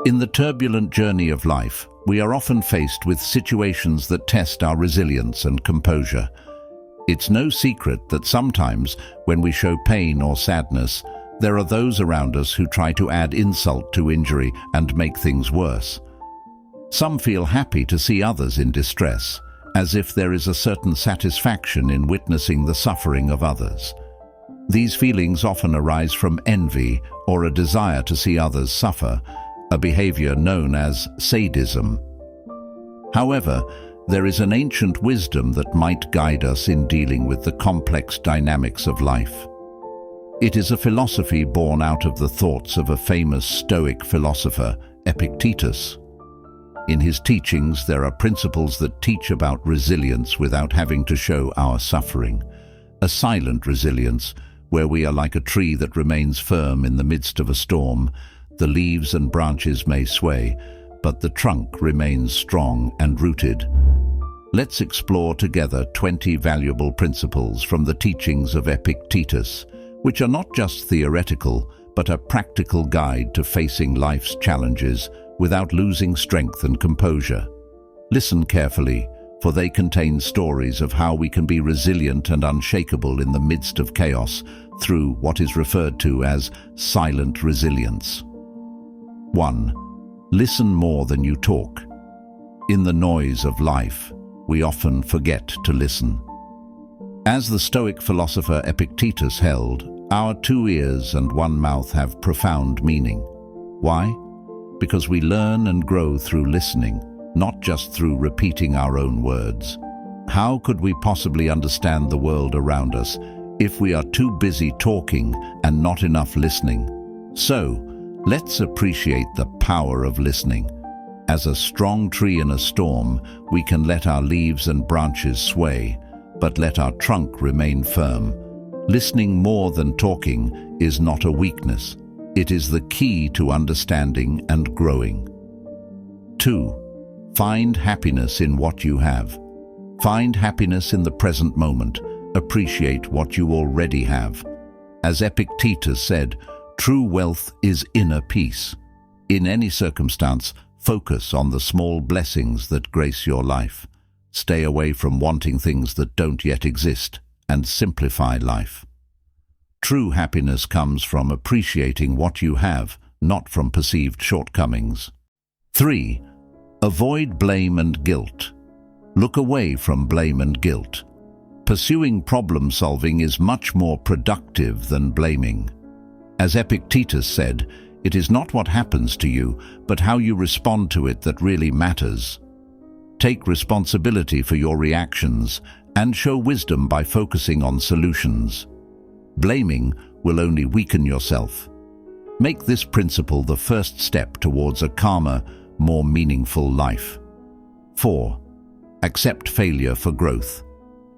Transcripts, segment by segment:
In the turbulent journey of life, we are often faced with situations that test our resilience and composure. It's no secret that sometimes, when we show pain or sadness, there are those around us who try to add insult to injury and make things worse. Some feel happy to see others in distress, as if there is a certain satisfaction in witnessing the suffering of others. These feelings often arise from envy or a desire to see others suffer, a behavior known as sadism. However, there is an ancient wisdom that might guide us in dealing with the complex dynamics of life. It is a philosophy born out of the thoughts of a famous Stoic philosopher, Epictetus. In his teachings, there are principles that teach about resilience without having to show our suffering. A silent resilience, where we are like a tree that remains firm in the midst of a storm. The leaves and branches may sway, but the trunk remains strong and rooted. Let's explore together 20 valuable principles from the teachings of Epictetus, which are not just theoretical, but a practical guide to facing life's challenges without losing strength and composure. Listen carefully, for they contain stories of how we can be resilient and unshakable in the midst of chaos through what is referred to as silent resilience. 1. Listen more than you talk. In the noise of life, we often forget to listen. As the Stoic philosopher Epictetus held, our 2 ears and 1 mouth have profound meaning. Why? Because we learn and grow through listening, not just through repeating our own words. How could we possibly understand the world around us if we are too busy talking and not enough listening? So, let's appreciate the power of listening. As a strong tree in a storm, we can let our leaves and branches sway, but let our trunk remain firm. Listening more than talking is not a weakness. It is the key to understanding and growing. 2. Find happiness in what you have. Find happiness in the present moment. Appreciate what you already have. As Epictetus said, true wealth is inner peace. In any circumstance, focus on the small blessings that grace your life. Stay away from wanting things that don't yet exist, and simplify life. True happiness comes from appreciating what you have, not from perceived shortcomings. 3. Avoid blame and guilt. Look away from blame and guilt. Pursuing problem solving is much more productive than blaming. As Epictetus said, it is not what happens to you, but how you respond to it that really matters. Take responsibility for your reactions and show wisdom by focusing on solutions. Blaming will only weaken yourself. Make this principle the first step towards a calmer, more meaningful life. 4. Accept failure for growth.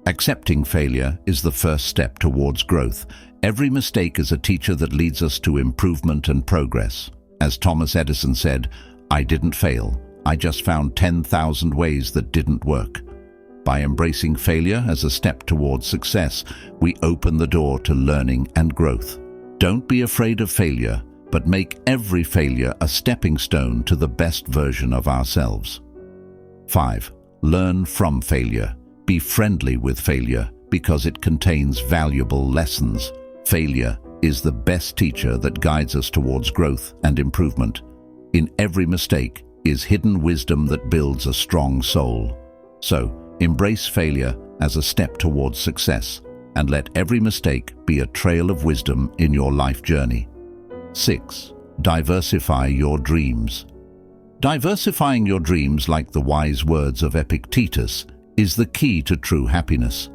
Accepting failure is the first step towards growth. Every mistake is a teacher that leads us to improvement and progress. As Thomas Edison said, "I didn't fail. I just found 10,000 ways that didn't work." By embracing failure as a step towards success, we open the door to learning and growth. Don't be afraid of failure, but make every failure a stepping stone to the best version of ourselves. 5. Learn from failure. Be friendly with failure because it contains valuable lessons. Failure is the best teacher that guides us towards growth and improvement. In every mistake is hidden wisdom that builds a strong soul. So, embrace failure as a step towards success, and let every mistake be a trail of wisdom in your life journey. 6. Diversify your dreams. Diversifying your dreams, like the wise words of Epictetus, is the key to true happiness.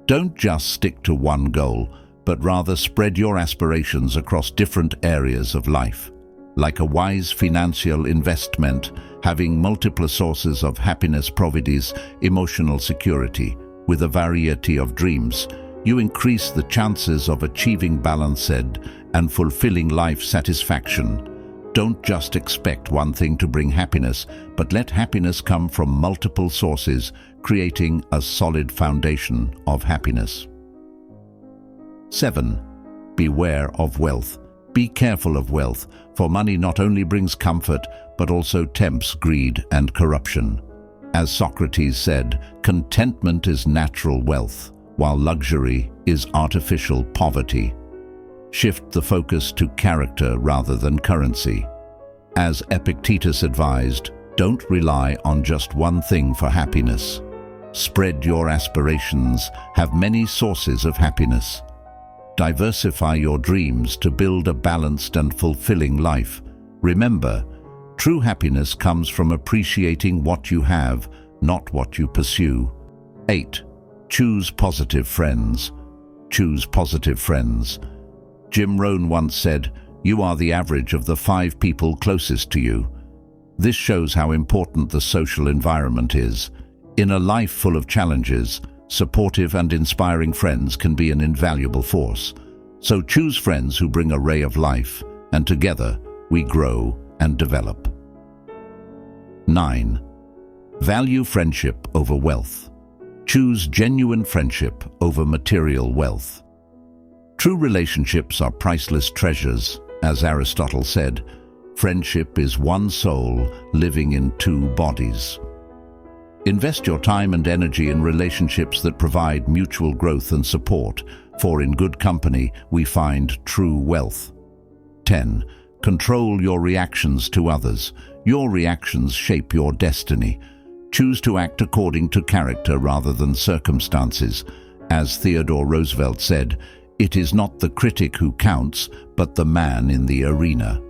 Don't just stick to one goal, but rather spread your aspirations across different areas of life. Like a wise financial investment, having multiple sources of happiness provides emotional security. With a variety of dreams, you increase the chances of achieving balanced and fulfilling life satisfaction. Don't just expect one thing to bring happiness, but let happiness come from multiple sources, creating a solid foundation of happiness. 7. Beware of wealth. Be careful of wealth, for money not only brings comfort, but also tempts greed and corruption. As Socrates said, contentment is natural wealth, while luxury is artificial poverty. Shift the focus to character rather than currency. As Epictetus advised, don't rely on just one thing for happiness. Spread your aspirations, have many sources of happiness. Diversify your dreams to build a balanced and fulfilling life. Remember, true happiness comes from appreciating what you have, not what you pursue. 8. Choose positive friends. Choose positive friends. Jim Rohn once said, "You are the average of the 5 people closest to you." This shows how important the social environment is. In a life full of challenges, supportive and inspiring friends can be an invaluable force. So choose friends who bring a ray of life, and together we grow and develop. 9. Value friendship over wealth. Choose genuine friendship over material wealth. True relationships are priceless treasures. As Aristotle said, friendship is one soul living in 2 bodies. Invest your time and energy in relationships that provide mutual growth and support, for in good company we find true wealth. 10. Control your reactions to others. Your reactions shape your destiny. Choose to act according to character rather than circumstances. As Theodore Roosevelt said, "It is not the critic who counts, but the man in the arena."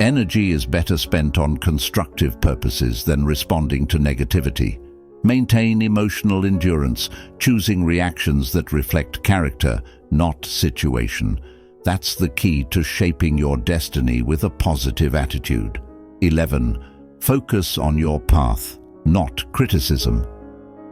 Energy is better spent on constructive purposes than responding to negativity. Maintain emotional endurance, choosing reactions that reflect character, not situation. That's the key to shaping your destiny with a positive attitude. 11. Focus on your path, not criticism.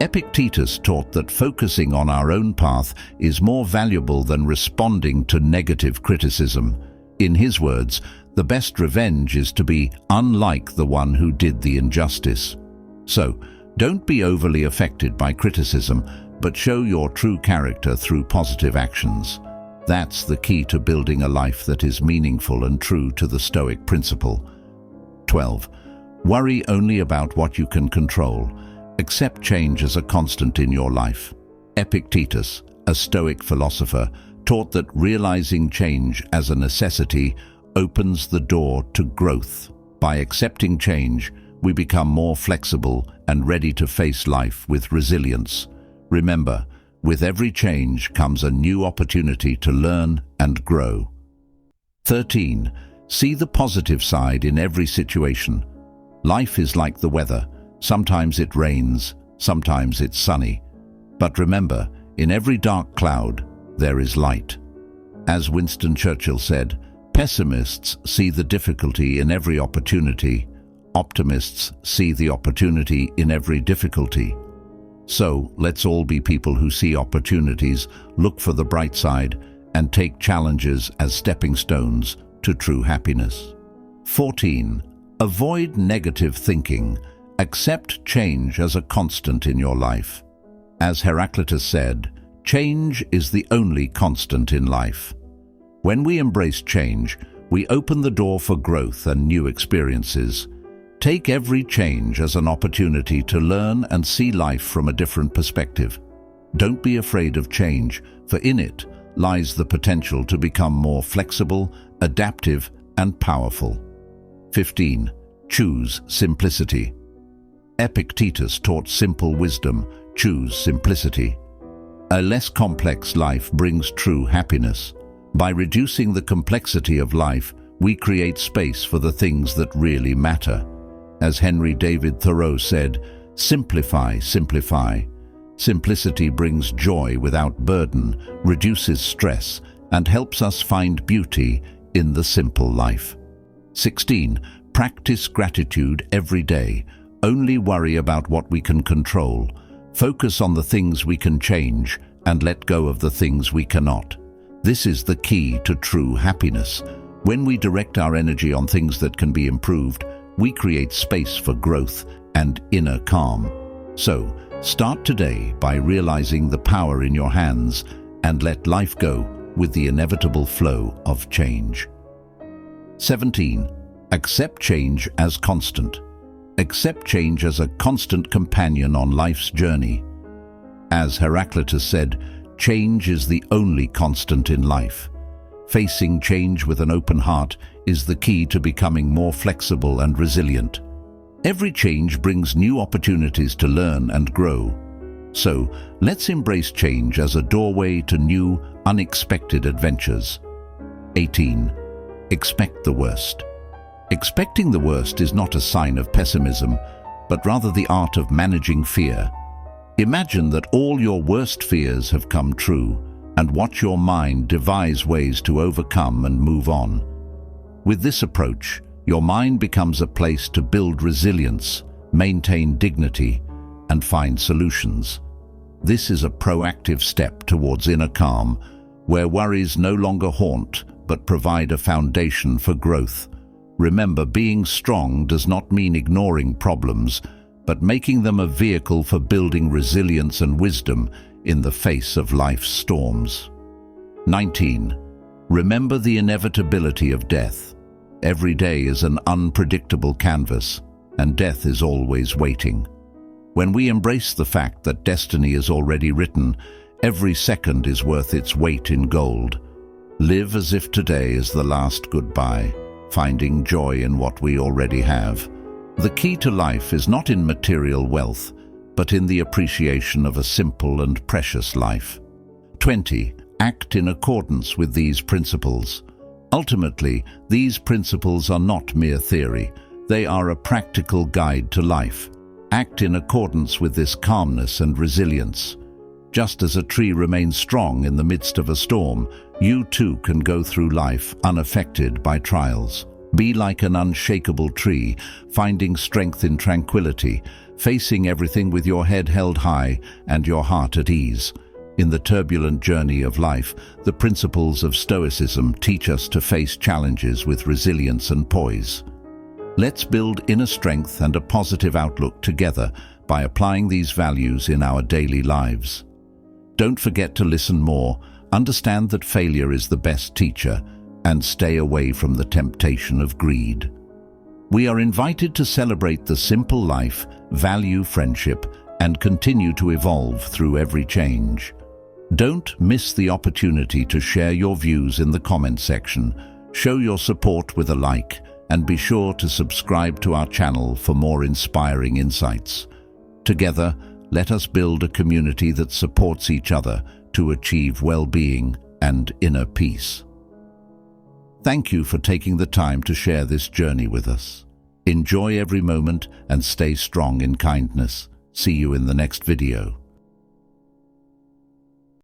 Epictetus taught that focusing on our own path is more valuable than responding to negative criticism. In his words, the best revenge is to be unlike the one who did the injustice. So, don't be overly affected by criticism, but show your true character through positive actions. That's the key to building a life that is meaningful and true to the Stoic principle. 12. Worry only about what you can control. Accept change as a constant in your life. Epictetus, a Stoic philosopher, taught that realizing change as a necessity opens the door to growth. By accepting change, we become more flexible and ready to face life with resilience. Remember, with every change comes a new opportunity to learn and grow. 13. See the positive side in every situation. Life is like the weather. Sometimes it rains, sometimes it's sunny. But remember, in every dark cloud, there is light. As Winston Churchill said, pessimists see the difficulty in every opportunity. Optimists see the opportunity in every difficulty. So, let's all be people who see opportunities, look for the bright side, and take challenges as stepping stones to true happiness. 14. Avoid negative thinking. Accept change as a constant in your life. As Epictetus said, change is the only constant in life. When we embrace change, we open the door for growth and new experiences. Take every change as an opportunity to learn and see life from a different perspective. Don't be afraid of change, for in it lies the potential to become more flexible, adaptive, and powerful. 15. Choose simplicity. Epictetus taught simple wisdom. Choose simplicity. A less complex life brings true happiness. By reducing the complexity of life, we create space for the things that really matter. As Henry David Thoreau said, "Simplify, simplify." Simplicity brings joy without burden, reduces stress, and helps us find beauty in the simple life. 16. Practice gratitude every day. Only worry about what we can control. Focus on the things we can change and let go of the things we cannot. This is the key to true happiness. When we direct our energy on things that can be improved, we create space for growth and inner calm. So, start today by realizing the power in your hands and let life go with the inevitable flow of change. 17. Accept change as constant. Accept change as a constant companion on life's journey. As Heraclitus said, change is the only constant in life. Facing change with an open heart is the key to becoming more flexible and resilient. Every change brings new opportunities to learn and grow. So, let's embrace change as a doorway to new, unexpected adventures. 18. Expect the worst. Expecting the worst is not a sign of pessimism, but rather the art of managing fear. Imagine that all your worst fears have come true, and watch your mind devise ways to overcome and move on. With this approach, your mind becomes a place to build resilience, maintain dignity, and find solutions. This is a proactive step towards inner calm, where worries no longer haunt, but provide a foundation for growth. Remember, being strong does not mean ignoring problems, but making them a vehicle for building resilience and wisdom in the face of life's storms. 19. Remember the inevitability of death. Every day is an unpredictable canvas, and death is always waiting. When we embrace the fact that destiny is already written, every second is worth its weight in gold. Live as if today is the last goodbye, finding joy in what we already have. The key to life is not in material wealth, but in the appreciation of a simple and precious life. 20. Act in accordance with these principles. Ultimately, these principles are not mere theory. They are a practical guide to life. Act in accordance with this calmness and resilience. Just as a tree remains strong in the midst of a storm, you too can go through life unaffected by trials. Be like an unshakable tree, finding strength in tranquility, facing everything with your head held high and your heart at ease. In the turbulent journey of life, the principles of Stoicism teach us to face challenges with resilience and poise. Let's build inner strength and a positive outlook together by applying these values in our daily lives. Don't forget to listen more, understand that failure is the best teacher, and stay away from the temptation of greed. We are invited to celebrate the simple life, value friendship, and continue to evolve through every change. Don't miss the opportunity to share your views in the comment section. Show your support with a like, and be sure to subscribe to our channel for more inspiring insights. Together, let us build a community that supports each other to achieve well-being and inner peace. Thank you for taking the time to share this journey with us. Enjoy every moment and stay strong in kindness. See you in the next video.